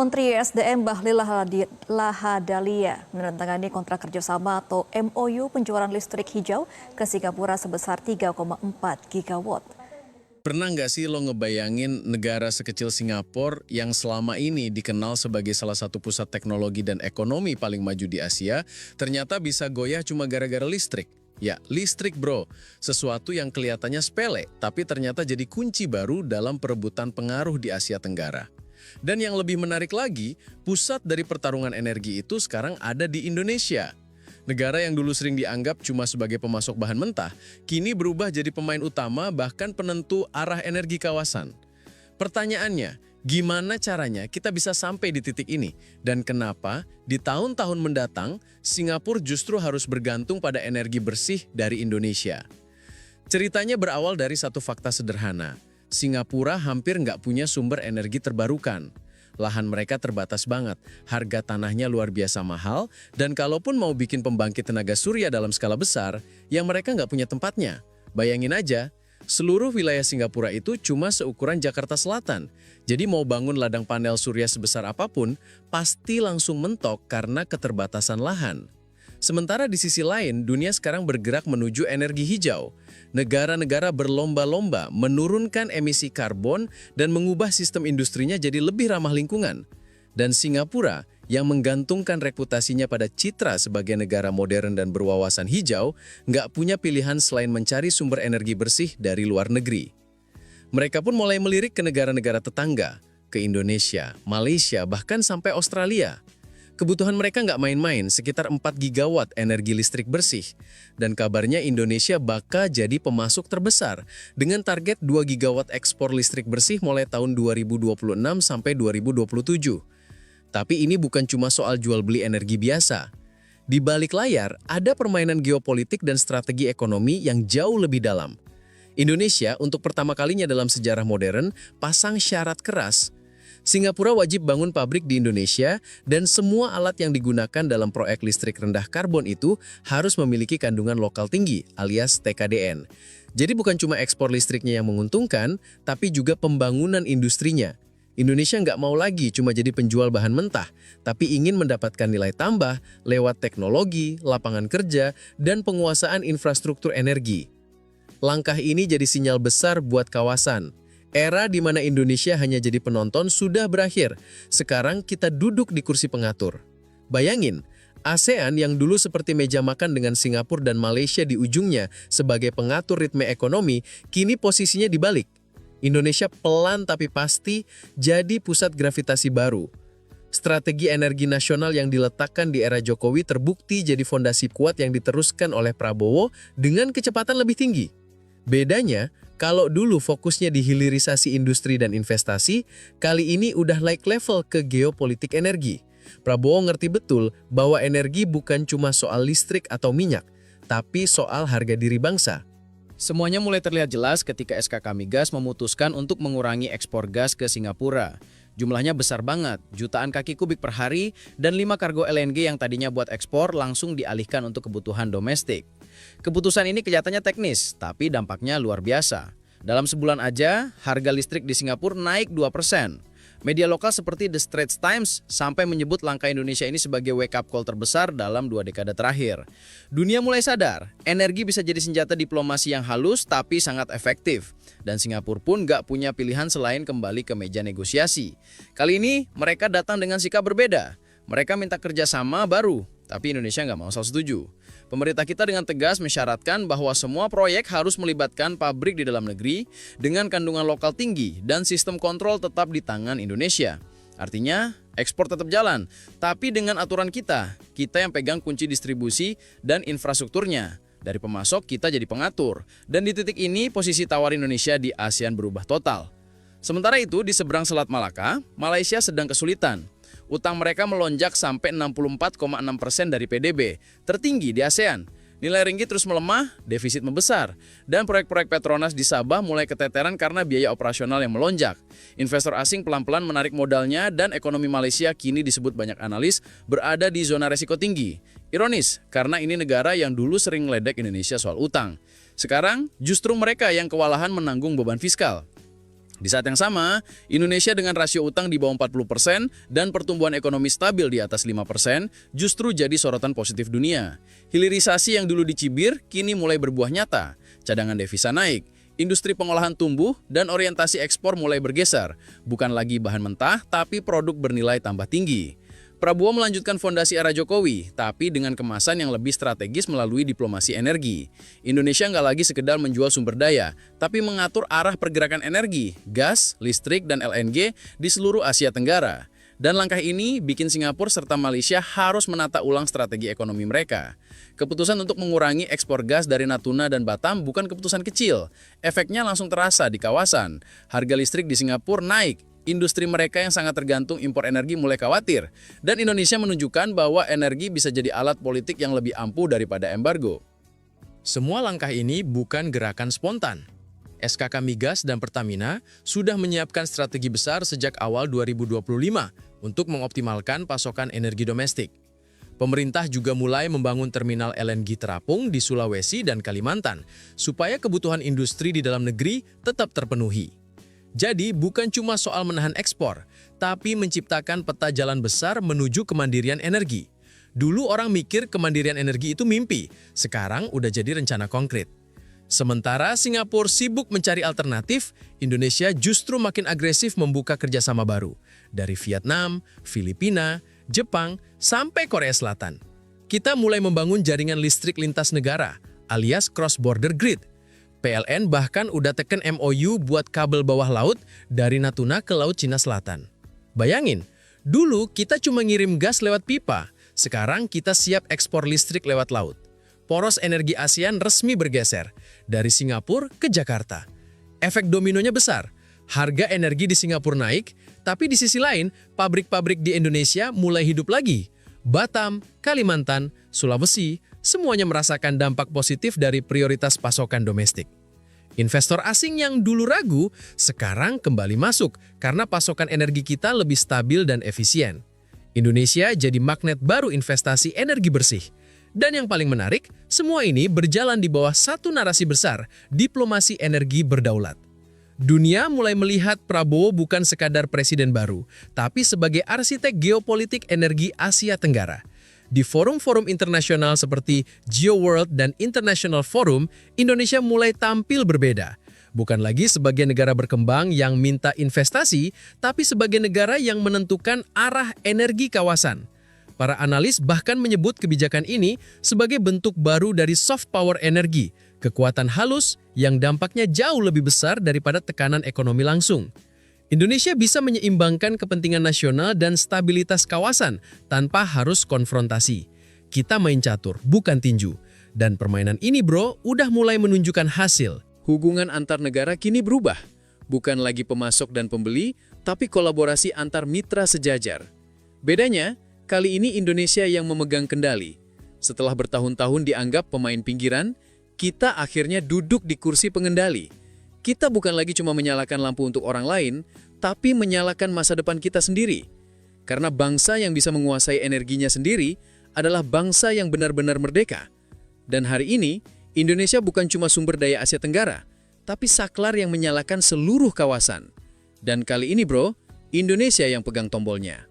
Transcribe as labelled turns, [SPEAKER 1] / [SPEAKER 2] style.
[SPEAKER 1] Menteri SDM Bahlil Lahadalia menandatangani kontrak kerjasama atau MOU penjualan listrik hijau ke Singapura sebesar 3,4 gigawatt.
[SPEAKER 2] Pernah nggak sih lo ngebayangin negara sekecil Singapura yang selama ini dikenal sebagai salah satu pusat teknologi dan ekonomi paling maju di Asia, ternyata bisa goyah cuma gara-gara listrik? Ya, listrik bro. Sesuatu yang kelihatannya sepele, tapi ternyata jadi kunci baru dalam perebutan pengaruh di Asia Tenggara. Dan yang lebih menarik lagi, pusat dari pertarungan energi itu sekarang ada di Indonesia. Negara yang dulu sering dianggap cuma sebagai pemasok bahan mentah, kini berubah jadi pemain utama bahkan penentu arah energi kawasan. Pertanyaannya, gimana caranya kita bisa sampai di titik ini? Dan kenapa di tahun-tahun mendatang, Singapura justru harus bergantung pada energi bersih dari Indonesia? Ceritanya berawal dari satu fakta sederhana. Singapura hampir nggak punya sumber energi terbarukan. Lahan mereka terbatas banget, harga tanahnya luar biasa mahal, dan kalaupun mau bikin pembangkit tenaga surya dalam skala besar, yang mereka nggak punya tempatnya. Bayangin aja, seluruh wilayah Singapura itu cuma seukuran Jakarta Selatan. Jadi mau bangun ladang panel surya sebesar apapun, pasti langsung mentok karena keterbatasan lahan. Sementara di sisi lain, dunia sekarang bergerak menuju energi hijau. Negara-negara berlomba-lomba menurunkan emisi karbon dan mengubah sistem industrinya jadi lebih ramah lingkungan. Dan Singapura, yang menggantungkan reputasinya pada citra sebagai negara modern dan berwawasan hijau, nggak punya pilihan selain mencari sumber energi bersih dari luar negeri. Mereka pun mulai melirik ke negara-negara tetangga, ke Indonesia, Malaysia, bahkan sampai Australia. Kebutuhan mereka nggak main-main, sekitar 4 gigawatt energi listrik bersih. Dan kabarnya Indonesia bakal jadi pemasok terbesar dengan target 2 gigawatt ekspor listrik bersih mulai tahun 2026 sampai 2027. Tapi ini bukan cuma soal jual beli energi biasa. Di balik layar, ada permainan geopolitik dan strategi ekonomi yang jauh lebih dalam. Indonesia untuk pertama kalinya dalam sejarah modern pasang syarat keras. Singapura wajib bangun pabrik di Indonesia dan semua alat yang digunakan dalam proyek listrik rendah karbon itu harus memiliki kandungan lokal tinggi alias TKDN. Jadi bukan cuma ekspor listriknya yang menguntungkan, tapi juga pembangunan industrinya. Indonesia nggak mau lagi cuma jadi penjual bahan mentah, tapi ingin mendapatkan nilai tambah lewat teknologi, lapangan kerja, dan penguasaan infrastruktur energi. Langkah ini jadi sinyal besar buat kawasan. Era di mana Indonesia hanya jadi penonton sudah berakhir. Sekarang kita duduk di kursi pengatur. Bayangin, ASEAN yang dulu seperti meja makan dengan Singapura dan Malaysia di ujungnya sebagai pengatur ritme ekonomi, kini posisinya dibalik. Indonesia pelan tapi pasti jadi pusat gravitasi baru. Strategi energi nasional yang diletakkan di era Jokowi terbukti jadi fondasi kuat yang diteruskan oleh Prabowo dengan kecepatan lebih tinggi. Bedanya, kalau dulu fokusnya di hilirisasi industri dan investasi, kali ini udah naik level ke geopolitik energi. Prabowo ngerti betul bahwa energi bukan cuma soal listrik atau minyak, tapi soal harga diri bangsa.
[SPEAKER 3] Semuanya mulai terlihat jelas ketika SKK Migas memutuskan untuk mengurangi ekspor gas ke Singapura. Jumlahnya besar banget, jutaan kaki kubik per hari, dan 5 kargo LNG yang tadinya buat ekspor langsung dialihkan untuk kebutuhan domestik. Keputusan ini kelihatannya teknis, tapi dampaknya luar biasa. Dalam sebulan aja, harga listrik di Singapura naik 2%. Media lokal seperti The Straits Times sampai menyebut langkah Indonesia ini sebagai wake-up call terbesar dalam 2 dekade terakhir. Dunia mulai sadar, energi bisa jadi senjata diplomasi yang halus tapi sangat efektif. Dan Singapura pun nggak punya pilihan selain kembali ke meja negosiasi. Kali ini, mereka datang dengan sikap berbeda. Mereka minta kerjasama baru, tapi Indonesia nggak mau setuju. Pemerintah kita dengan tegas mensyaratkan bahwa semua proyek harus melibatkan pabrik di dalam negeri dengan kandungan lokal tinggi dan sistem kontrol tetap di tangan Indonesia. Artinya, ekspor tetap jalan, tapi dengan aturan kita yang pegang kunci distribusi dan infrastrukturnya. Dari pemasok, kita jadi pengatur. Dan di titik ini, posisi tawar Indonesia di ASEAN berubah total. Sementara itu, di seberang Selat Malaka, Malaysia sedang kesulitan. Utang mereka melonjak sampai 64,6% dari PDB, tertinggi di ASEAN. Nilai ringgit terus melemah, defisit membesar, dan proyek-proyek Petronas di Sabah mulai keteteran karena biaya operasional yang melonjak. Investor asing pelan-pelan menarik modalnya dan ekonomi Malaysia kini disebut banyak analis berada di zona resiko tinggi. Ironis, karena ini negara yang dulu sering meledek Indonesia soal utang. Sekarang, justru mereka yang kewalahan menanggung beban fiskal. Di saat yang sama, Indonesia dengan rasio utang di bawah 40% dan pertumbuhan ekonomi stabil di atas 5% justru jadi sorotan positif dunia. Hilirisasi yang dulu dicibir kini mulai berbuah nyata. Cadangan devisa naik, industri pengolahan tumbuh, dan orientasi ekspor mulai bergeser. Bukan lagi bahan mentah, tapi produk bernilai tambah tinggi. Prabowo melanjutkan fondasi era Jokowi, tapi dengan kemasan yang lebih strategis melalui diplomasi energi. Indonesia nggak lagi sekedar menjual sumber daya, tapi mengatur arah pergerakan energi, gas, listrik, dan LNG di seluruh Asia Tenggara. Dan langkah ini bikin Singapura serta Malaysia harus menata ulang strategi ekonomi mereka. Keputusan untuk mengurangi ekspor gas dari Natuna dan Batam bukan keputusan kecil. Efeknya langsung terasa di kawasan. Harga listrik di Singapura naik. Industri mereka yang sangat tergantung impor energi mulai khawatir. Dan Indonesia menunjukkan bahwa energi bisa jadi alat politik yang lebih ampuh daripada embargo.
[SPEAKER 2] Semua langkah ini bukan gerakan spontan. SKK Migas dan Pertamina sudah menyiapkan strategi besar sejak awal 2025 untuk mengoptimalkan pasokan energi domestik. Pemerintah juga mulai membangun terminal LNG terapung di Sulawesi dan Kalimantan, supaya kebutuhan industri di dalam negeri tetap terpenuhi. Jadi bukan cuma soal menahan ekspor, tapi menciptakan peta jalan besar menuju kemandirian energi. Dulu orang mikir kemandirian energi itu mimpi, sekarang udah jadi rencana konkret. Sementara Singapura sibuk mencari alternatif, Indonesia justru makin agresif membuka kerjasama baru. Dari Vietnam, Filipina, Jepang, sampai Korea Selatan. Kita mulai membangun jaringan listrik lintas negara, alias cross-border grid. PLN bahkan udah teken MOU buat kabel bawah laut dari Natuna ke Laut Cina Selatan. Bayangin, dulu kita cuma ngirim gas lewat pipa, sekarang kita siap ekspor listrik lewat laut. Poros energi ASEAN resmi bergeser, dari Singapura ke Jakarta. Efek dominonya besar, harga energi di Singapura naik, tapi di sisi lain, pabrik-pabrik di Indonesia mulai hidup lagi. Batam, Kalimantan, Sulawesi, semuanya merasakan dampak positif dari prioritas pasokan domestik. Investor asing yang dulu ragu, sekarang kembali masuk karena pasokan energi kita lebih stabil dan efisien. Indonesia jadi magnet baru investasi energi bersih. Dan yang paling menarik, semua ini berjalan di bawah satu narasi besar, diplomasi energi berdaulat. Dunia mulai melihat Prabowo bukan sekadar presiden baru, tapi sebagai arsitek geopolitik energi Asia Tenggara. Di forum-forum internasional seperti GeoWorld dan International Forum, Indonesia mulai tampil berbeda. Bukan lagi sebagai negara berkembang yang minta investasi, tapi sebagai negara yang menentukan arah energi kawasan. Para analis bahkan menyebut kebijakan ini sebagai bentuk baru dari soft power energi, kekuatan halus yang dampaknya jauh lebih besar daripada tekanan ekonomi langsung. Indonesia bisa menyeimbangkan kepentingan nasional dan stabilitas kawasan tanpa harus konfrontasi. Kita main catur, bukan tinju. Dan permainan ini udah mulai menunjukkan hasil.
[SPEAKER 3] Hubungan antar negara kini berubah. Bukan lagi pemasok dan pembeli, tapi kolaborasi antar mitra sejajar. Bedanya, kali ini Indonesia yang memegang kendali. Setelah bertahun-tahun dianggap pemain pinggiran, kita akhirnya duduk di kursi pengendali. Kita bukan lagi cuma menyalakan lampu untuk orang lain, tapi menyalakan masa depan kita sendiri. Karena bangsa yang bisa menguasai energinya sendiri adalah bangsa yang benar-benar merdeka. Dan hari ini, Indonesia bukan cuma sumber daya Asia Tenggara, tapi saklar yang menyalakan seluruh kawasan. Dan kali ini Indonesia yang pegang tombolnya.